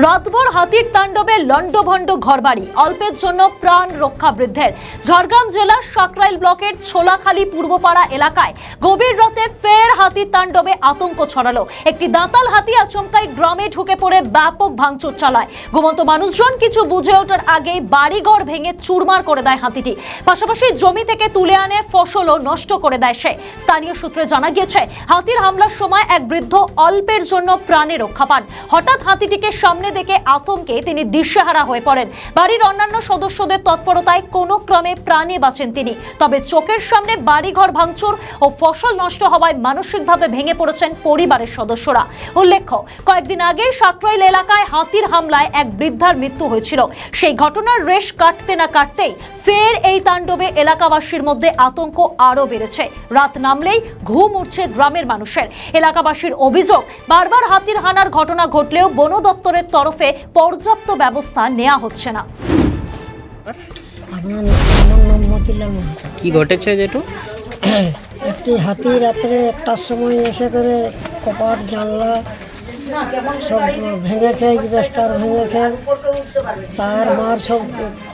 রাতভর হাতির তাণ্ডবে লন্ডভন্ড ঘরবাড়ি, অল্পের জন্য প্রাণ রক্ষা বৃদ্ধের। ঝাড়গ্রাম জেলার সাকরাইল ব্লকের ছোলাখালী পূর্বপাড়া এলাকায় গভীর রাতে ফের হাতির তাণ্ডবে আতঙ্ক ছড়ালো। একটি দাঁতাল হাতি আচমকাই গ্রামে ঢুকে পড়ে ব্যাপক ভাঙচুর চালায়। ঘুমন্ত মানুষজন কিছু বুঝে ওঠার আগেই বাড়িঘর ভেঙে চুরমার করে দেয় হাতিটি। পাশাপাশি জমি থেকে তুলে আনে ফসলও নষ্ট করে দেয় সে। স্থানীয় সূত্রে জানা গিয়েছে, হাতির হামলার সময় এক বৃদ্ধ অল্পের জন্য প্রাণে রক্ষা পান। হঠাৎ হাতিটিকে সামনে দেখে আতঙ্কে তিনি দিশেহারা হয়ে পড়েন। বাড়ির অন্যান্য সদস্যদের তৎপরতায় কোনো ক্রমে প্রাণে বাঁচেন তিনি। তবে চোখের সামনে বাড়িঘর ভাঙচুর ও ফসল নষ্ট হওয়ায় মানসিকভাবে ভেঙে পড়েছেন পরিবারের সদস্যরা। উল্লেখ্য, কয়েকদিন আগে সাকরাইল এলাকায় হাতির হামলায় এক বৃদ্ধার মৃত্যু হয়েছিল। সেই ঘটনার রেশ কাটতে না কাটতেই ফের এই তাণ্ডবে এলাকাবাসীর মধ্যে আতঙ্ক আরো বেড়েছে। রাত নামলেই ঘুম উঠছে গ্রামের মানুষের। এলাকাবাসীর অভিযোগ, বারবার হাতির হানার ঘটনা ঘটলেও বন দপ্তরের তরফে পর্যাপ্ত ব্যবস্থা নেওয়া হচ্ছে না। আমার নাম মতিলাল মাহাতো। কি ঘটেছে যেটু? একটি হাতি রাত্রে 1টার সময় এসে করে কপাট জানলা সব ভেঙেছে, ইনভেস্টার ভেঙেছে, তার মার সব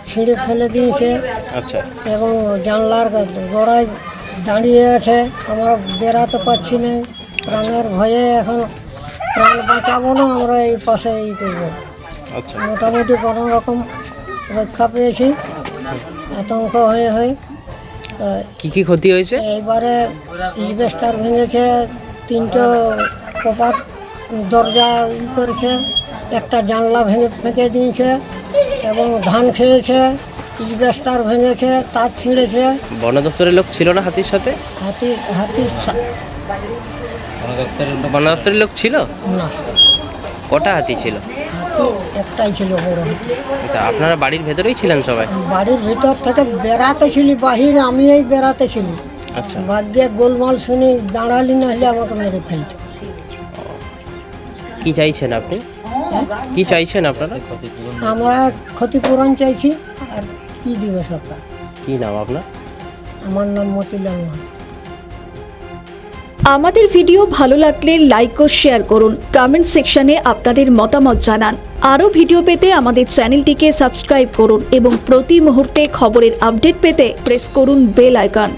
ছিঁড়ে ফেলে দিয়েছে। আচ্ছা। এবং জানলার গোড়ায় দাঁড়িয়ে আছে। আমরা বেরাতে পারছি না, প্রাণের ভয়ে এখন প্রাণ বাঁচাবো না, আমরা এই পাশে এই করবো। আচ্ছা। মোটামুটি কোনো রকম রক্ষা পেয়েছি আতঙ্ক হয়ে। কি কি ক্ষতি হয়েছে? এইবারে ইনভেস্টার ভেঙেছে, 3টো কপাট দরজা করেছে, একটা জানলা ফেঁকে দিয়েছে এবং ধান খেয়েছে, ইনভেস্টার ভেঙেছে, তার ছিঁড়েছে। বন দপ্তরের লোক ছিল না হাতির সাথে? হাতির বন দপ্তরের লোক ছিল না, কটা হাতি ছিল? হাতি একটাই ছিল, বড় হাতি। আচ্ছা, আপনারা বাড়ির ভেতরেই ছিলেন সবাই? বাড়ির ভিতর থেকে বেড়াতে ছিলি, বাহির আমি এই বেড়াতে ছিলি। আচ্ছা। ভাগ্যে গোলমাল শুনি দাঁড়ালি, না হলে আমাকে মেরে ফেলতো। কি চাইছেন আপনি? কি চাইছেন আপনারা? আমরা ক্ষতিপূরণ চাইছি, আর কি দিবে সরকার। কি নাম আপনার? আমার নাম মতিলাল মাহাতো। আমাদের ভিডিও ভালো লাগলে লাইক ও শেয়ার করুন। কমেন্ট সেকশনে আপনাদের মতামত জানান। আরও ভিডিও পেতে আমাদের চ্যানেলটিকে সাবস্ক্রাইব করুন এবং প্রতি মুহূর্তে খবরের আপডেট পেতে প্রেস করুন বেল আইকন।